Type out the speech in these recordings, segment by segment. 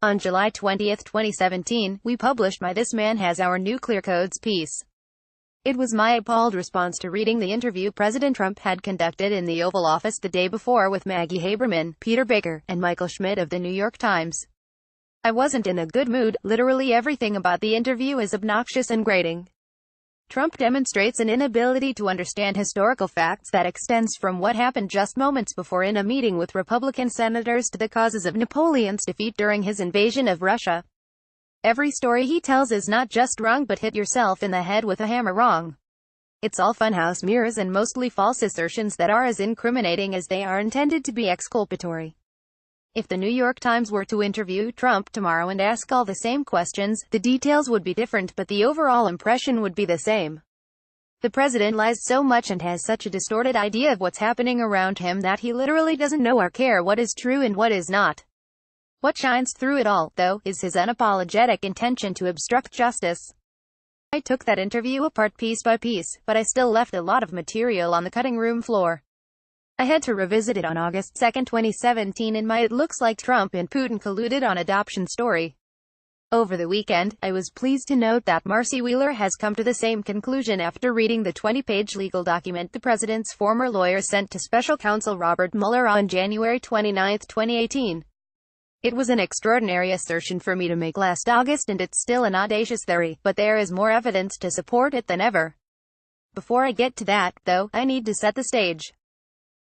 On July 20, 2017, we published my This Man Has Our Nuclear Codes piece. It was my appalled response to reading the interview President Trump had conducted in the Oval Office the day before with Maggie Haberman, Peter Baker, and Michael Schmidt of the New York Times. I wasn't in a good mood. Literally everything about the interview is obnoxious and grating. Trump demonstrates an inability to understand historical facts that extends from what happened just moments before in a meeting with Republican senators to the causes of Napoleon's defeat during his invasion of Russia. Every story he tells is not just wrong but hit yourself in the head with a hammer wrong. It's all funhouse mirrors and mostly false assertions that are as incriminating as they are intended to be exculpatory. If the New York Times were to interview Trump tomorrow and ask all the same questions, the details would be different but the overall impression would be the same. The president lies so much and has such a distorted idea of what's happening around him that he literally doesn't know or care what is true and what is not. What shines through it all, though, is his unapologetic intention to obstruct justice. I took that interview apart piece by piece, but I still left a lot of material on the cutting room floor. I had to revisit it on August 2, 2017 in my It Looks Like Trump and Putin Colluded on Adoption story. Over the weekend, I was pleased to note that Marcy Wheeler has come to the same conclusion after reading the 20-page legal document the president's former lawyer sent to special counsel Robert Mueller on January 29, 2018. It was an extraordinary assertion for me to make last August and it's still an audacious theory, but there is more evidence to support it than ever. Before I get to that, though, I need to set the stage.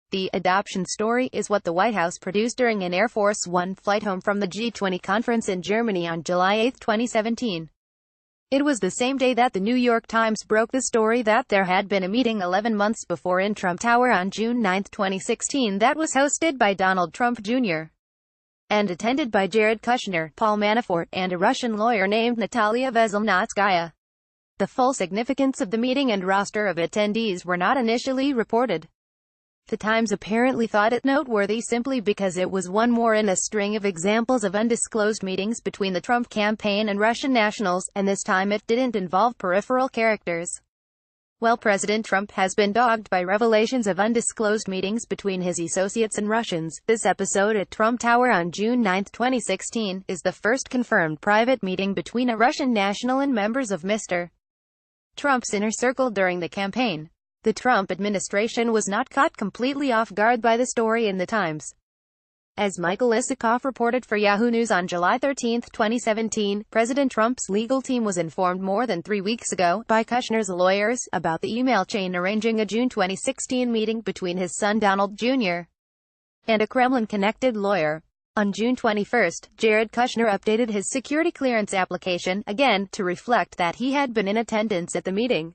The adoption story is what the White House produced during an Air Force One flight home from the G20 conference in Germany on July 8, 2017. It was the same day that the New York Times broke the story that there had been a meeting 11 months before in Trump Tower on June 9, 2016 that was hosted by Donald Trump Jr. and attended by Jared Kushner, Paul Manafort, and a Russian lawyer named Natalia Veselnitskaya. The full significance of the meeting and roster of attendees were not initially reported. The Times apparently thought it noteworthy simply because it was one more in a string of examples of undisclosed meetings between the Trump campaign and Russian nationals, and this time it didn't involve peripheral characters. While President Trump has been dogged by revelations of undisclosed meetings between his associates and Russians, this episode at Trump Tower on June 9, 2016, is the first confirmed private meeting between a Russian national and members of Mr. Trump's inner circle during the campaign. The Trump administration was not caught completely off guard by the story in the Times. As Michael Isikoff reported for Yahoo News on July 13, 2017, President Trump's legal team was informed more than 3 weeks ago, by Kushner's lawyers, about the email chain arranging a June 2016 meeting between his son Donald Jr. and a Kremlin-connected lawyer. On June 21, Jared Kushner updated his security clearance application, again, to reflect that he had been in attendance at the meeting.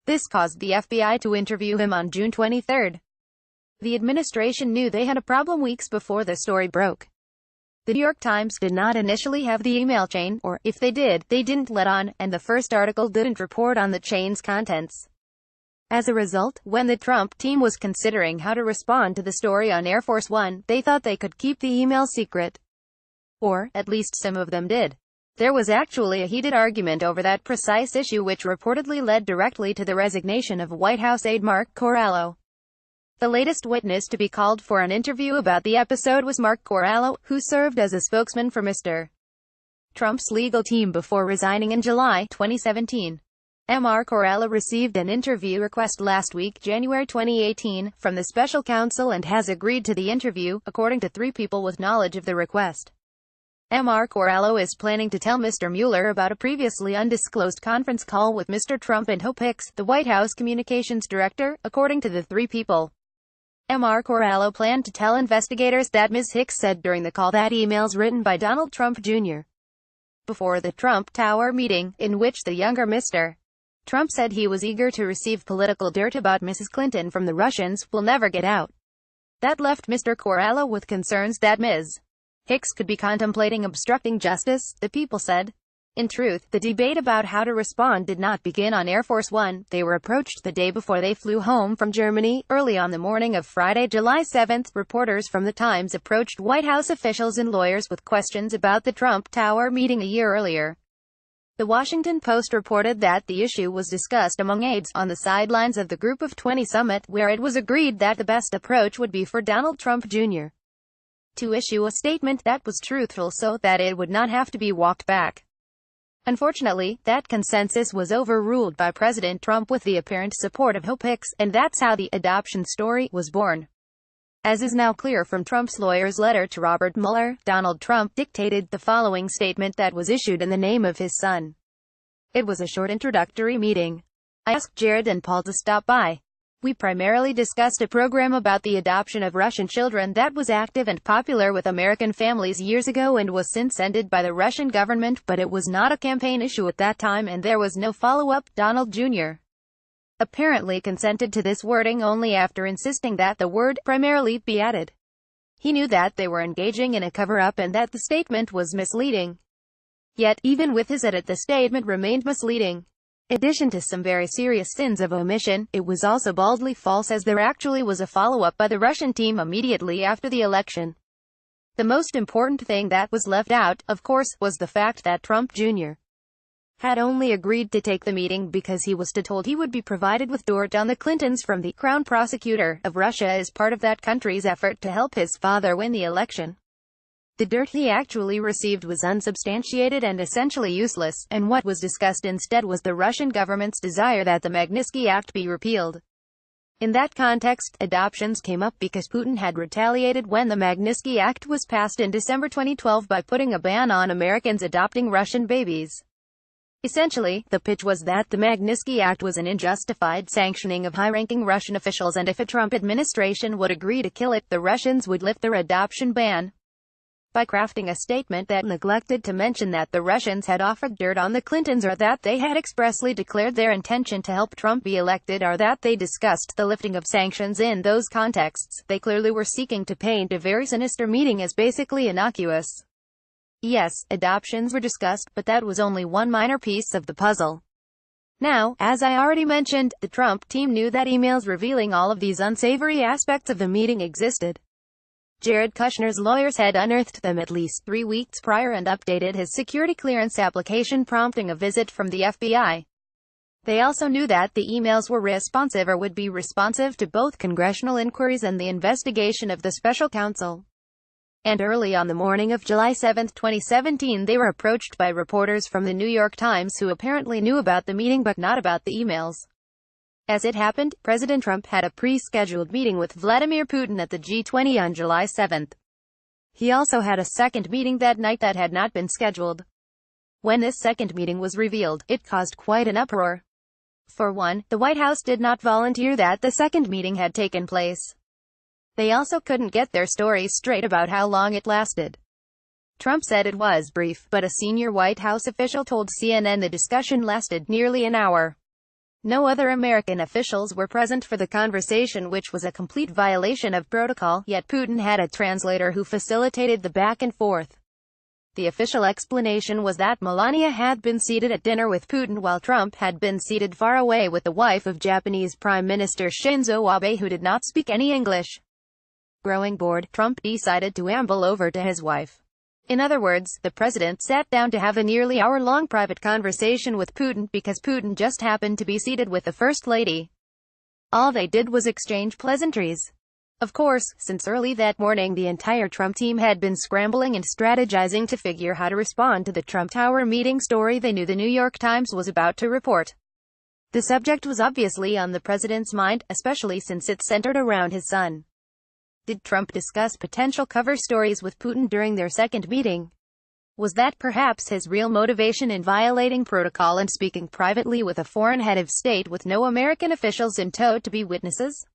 This caused the FBI to interview him on June 23. The administration knew they had a problem weeks before the story broke. The New York Times did not initially have the email chain, or, if they did, they didn't let on, and the first article didn't report on the chain's contents. As a result, when the Trump team was considering how to respond to the story on Air Force One, they thought they could keep the email secret. Or, at least some of them did. There was actually a heated argument over that precise issue which reportedly led directly to the resignation of White House aide Mark Corallo. The latest witness to be called for an interview about the episode was Mark Corallo, who served as a spokesman for Mr. Trump's legal team before resigning in July 2017. Mr. Corallo received an interview request last week, January 2018, from the special counsel and has agreed to the interview, according to 3 people with knowledge of the request. Mr. Corallo is planning to tell Mr. Mueller about a previously undisclosed conference call with Mr. Trump and Hope Hicks, the White House communications director, according to the 3 people. Mr. Corallo planned to tell investigators that Ms. Hicks said during the call that emails written by Donald Trump Jr. before the Trump Tower meeting, in which the younger Mr. Trump said he was eager to receive political dirt about Mrs. Clinton from the Russians, will never get out. That left Mr. Corallo with concerns that Ms. Hicks could be contemplating obstructing justice, the people said. In truth, the debate about how to respond did not begin on Air Force One. They were approached the day before they flew home from Germany. Early on the morning of Friday, July 7, reporters from the Times approached White House officials and lawyers with questions about the Trump Tower meeting a year earlier. The Washington Post reported that the issue was discussed among aides on the sidelines of the Group of 20 summit, where it was agreed that the best approach would be for Donald Trump Jr. to issue a statement that was truthful so that it would not have to be walked back. Unfortunately, that consensus was overruled by President Trump with the apparent support of Hope Hicks, and that's how the adoption story was born. As is now clear from Trump's lawyer's letter to Robert Mueller, Donald Trump dictated the following statement that was issued in the name of his son. It was a short introductory meeting. I asked Jared and Paul to stop by. We primarily discussed a program about the adoption of Russian children that was active and popular with American families years ago and was since ended by the Russian government, but it was not a campaign issue at that time and there was no follow-up. Donald Jr. apparently consented to this wording only after insisting that the word primarily be added. He knew that they were engaging in a cover-up and that the statement was misleading. Yet, even with his edit, the statement remained misleading. In addition to some very serious sins of omission, it was also baldly false as there actually was a follow-up by the Russian team immediately after the election. The most important thing that was left out, of course, was the fact that Trump Jr. had only agreed to take the meeting because he was told he would be provided with dirt on the Clintons from the Crown Prosecutor of Russia as part of that country's effort to help his father win the election. The dirt he actually received was unsubstantiated and essentially useless, and what was discussed instead was the Russian government's desire that the Magnitsky Act be repealed. In that context, adoptions came up because Putin had retaliated when the Magnitsky Act was passed in December 2012 by putting a ban on Americans adopting Russian babies. Essentially, the pitch was that the Magnitsky Act was an unjustified sanctioning of high-ranking Russian officials, and if a Trump administration would agree to kill it, the Russians would lift their adoption ban. By crafting a statement that neglected to mention that the Russians had offered dirt on the Clintons, or that they had expressly declared their intention to help Trump be elected, or that they discussed the lifting of sanctions in those contexts, they clearly were seeking to paint a very sinister meeting as basically innocuous. Yes, adoptions were discussed, but that was only one minor piece of the puzzle. Now, as I already mentioned, the Trump team knew that emails revealing all of these unsavory aspects of the meeting existed. Jared Kushner's lawyers had unearthed them at least 3 weeks prior and updated his security clearance application, prompting a visit from the FBI. They also knew that the emails were responsive or would be responsive to both congressional inquiries and the investigation of the special counsel. And early on the morning of July 7, 2017, they were approached by reporters from the New York Times who apparently knew about the meeting but not about the emails. As it happened, President Trump had a pre-scheduled meeting with Vladimir Putin at the G20 on July 7. He also had a second meeting that night that had not been scheduled. When this second meeting was revealed, it caused quite an uproar. For one, the White House did not volunteer that the second meeting had taken place. They also couldn't get their story straight about how long it lasted. Trump said it was brief, but a senior White House official told CNN the discussion lasted nearly an hour. No other American officials were present for the conversation, which was a complete violation of protocol, yet Putin had a translator who facilitated the back and forth. The official explanation was that Melania had been seated at dinner with Putin while Trump had been seated far away with the wife of Japanese Prime Minister Shinzo Abe, who did not speak any English. Growing bored, Trump decided to amble over to his wife. In other words, the president sat down to have a nearly hour-long private conversation with Putin because Putin just happened to be seated with the First Lady. All they did was exchange pleasantries. Of course, since early that morning the entire Trump team had been scrambling and strategizing to figure how to respond to the Trump Tower meeting story they knew the New York Times was about to report. The subject was obviously on the president's mind, especially since it centered around his son. Did Trump discuss potential cover stories with Putin during their second meeting? Was that perhaps his real motivation in violating protocol and speaking privately with a foreign head of state with no American officials in tow to be witnesses?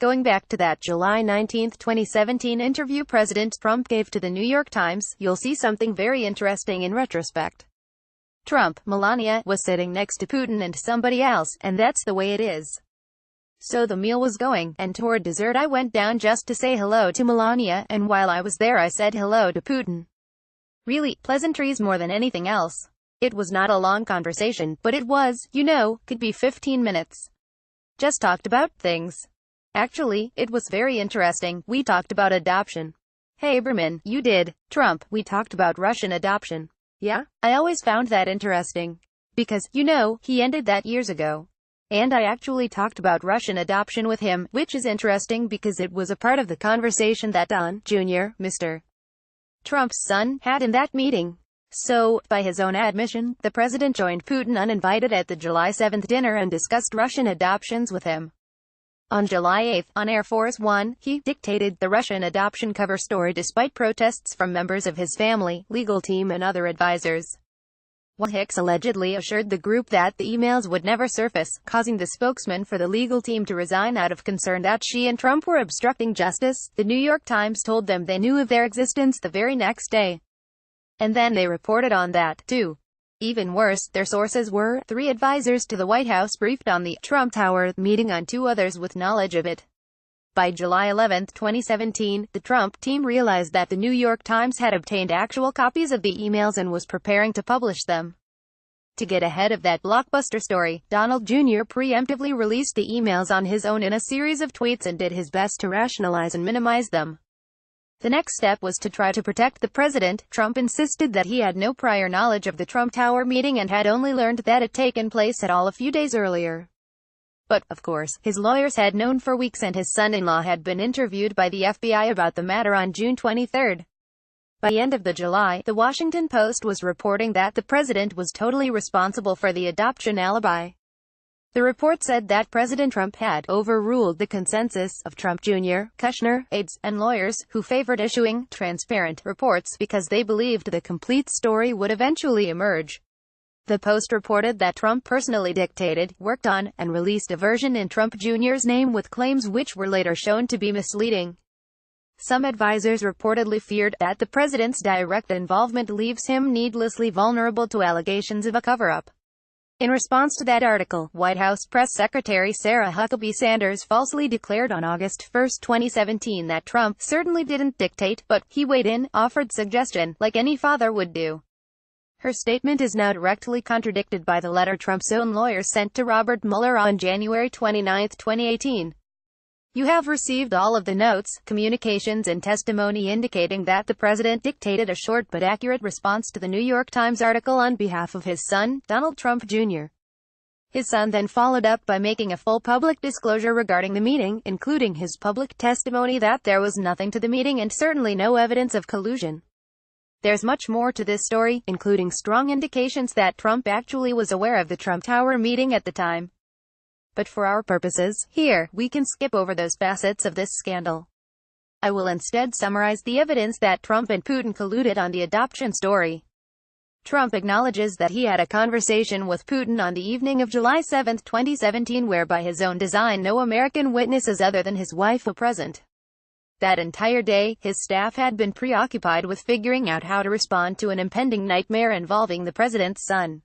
Going back to that July 19, 2017 interview President Trump gave to the New York Times, you'll see something very interesting in retrospect. Trump, Melania, was sitting next to Putin and somebody else, and that's the way it is. So the meal was going, and toward dessert I went down just to say hello to Melania, and while I was there I said hello to Putin. Really, pleasantries more than anything else. It was not a long conversation, but it was, could be 15 minutes. Just talked about things. Actually, it was very interesting. We talked about adoption. Hey Berman, you did. Trump, we talked about Russian adoption. Yeah? I always found that interesting. Because, he ended that years ago. And I actually talked about Russian adoption with him, which is interesting because it was a part of the conversation that Don, Jr., Mr. Trump's son, had in that meeting. So, by his own admission, the president joined Putin uninvited at the July 7 dinner and discussed Russian adoptions with him. On July 8, on Air Force One, he dictated the Russian adoption cover story despite protests from members of his family, legal team and other advisors. While Hicks allegedly assured the group that the emails would never surface, causing the spokesman for the legal team to resign out of concern that she and Trump were obstructing justice, the New York Times told them they knew of their existence the very next day. And then they reported on that, too. Even worse, their sources were 3 advisors to the White House briefed on the Trump Tower meeting on 2 others with knowledge of it. By July 11, 2017, the Trump team realized that the New York Times had obtained actual copies of the emails and was preparing to publish them. To get ahead of that blockbuster story, Donald Jr. preemptively released the emails on his own in a series of tweets and did his best to rationalize and minimize them. The next step was to try to protect the president. Trump insisted that he had no prior knowledge of the Trump Tower meeting and had only learned that it had taken place at all a few days earlier. But, of course, his lawyers had known for weeks and his son-in-law had been interviewed by the FBI about the matter on June 23. By the end of July, The Washington Post was reporting that the president was totally responsible for the adoption alibi. The report said that President Trump had overruled the consensus of Trump Jr., Kushner, aides, and lawyers, who favored issuing transparent reports because they believed the complete story would eventually emerge. The Post reported that Trump personally dictated, worked on, and released a version in Trump Jr.'s name with claims which were later shown to be misleading. Some advisors reportedly feared that the president's direct involvement leaves him needlessly vulnerable to allegations of a cover-up. In response to that article, White House Press Secretary Sarah Huckabee Sanders falsely declared on August 1, 2017 that Trump certainly didn't dictate, but he weighed in, offered suggestion, like any father would do. Her statement is now directly contradicted by the letter Trump's own lawyers sent to Robert Mueller on January 29, 2018. You have received all of the notes, communications and testimony indicating that the president dictated a short but accurate response to the New York Times article on behalf of his son, Donald Trump Jr. His son then followed up by making a full public disclosure regarding the meeting, including his public testimony that there was nothing to the meeting and certainly no evidence of collusion. There's much more to this story, including strong indications that Trump actually was aware of the Trump Tower meeting at the time. But for our purposes, here, we can skip over those facets of this scandal. I will instead summarize the evidence that Trump and Putin colluded on the adoption story. Trump acknowledges that he had a conversation with Putin on the evening of July 7, 2017 where by his own design no American witnesses other than his wife were present. That entire day, his staff had been preoccupied with figuring out how to respond to an impending nightmare involving the president's son.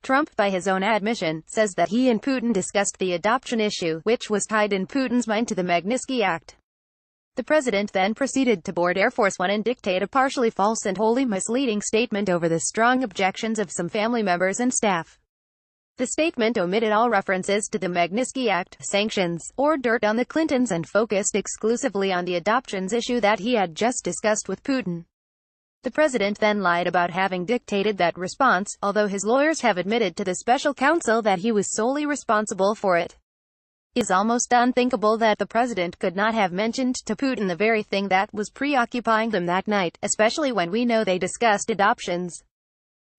Trump, by his own admission, says that he and Putin discussed the adoption issue, which was tied in Putin's mind to the Magnitsky Act. The president then proceeded to board Air Force One and dictate a partially false and wholly misleading statement over the strong objections of some family members and staff. The statement omitted all references to the Magnitsky Act, sanctions, or dirt on the Clintons and focused exclusively on the adoptions issue that he had just discussed with Putin. The president then lied about having dictated that response, although his lawyers have admitted to the special counsel that he was solely responsible for it. It is almost unthinkable that the president could not have mentioned to Putin the very thing that was preoccupying them that night, especially when we know they discussed adoptions.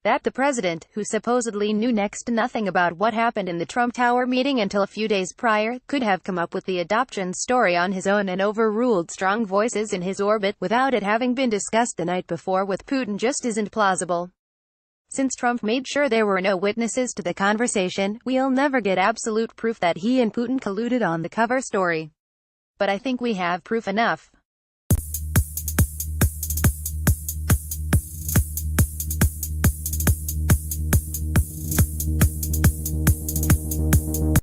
That the president, who supposedly knew next to nothing about what happened in the Trump Tower meeting until a few days prior, could have come up with the adoption story on his own and overruled strong voices in his orbit without it having been discussed the night before with Putin just isn't plausible. Since Trump made sure there were no witnesses to the conversation, we'll never get absolute proof that he and Putin colluded on the cover story. But I think we have proof enough.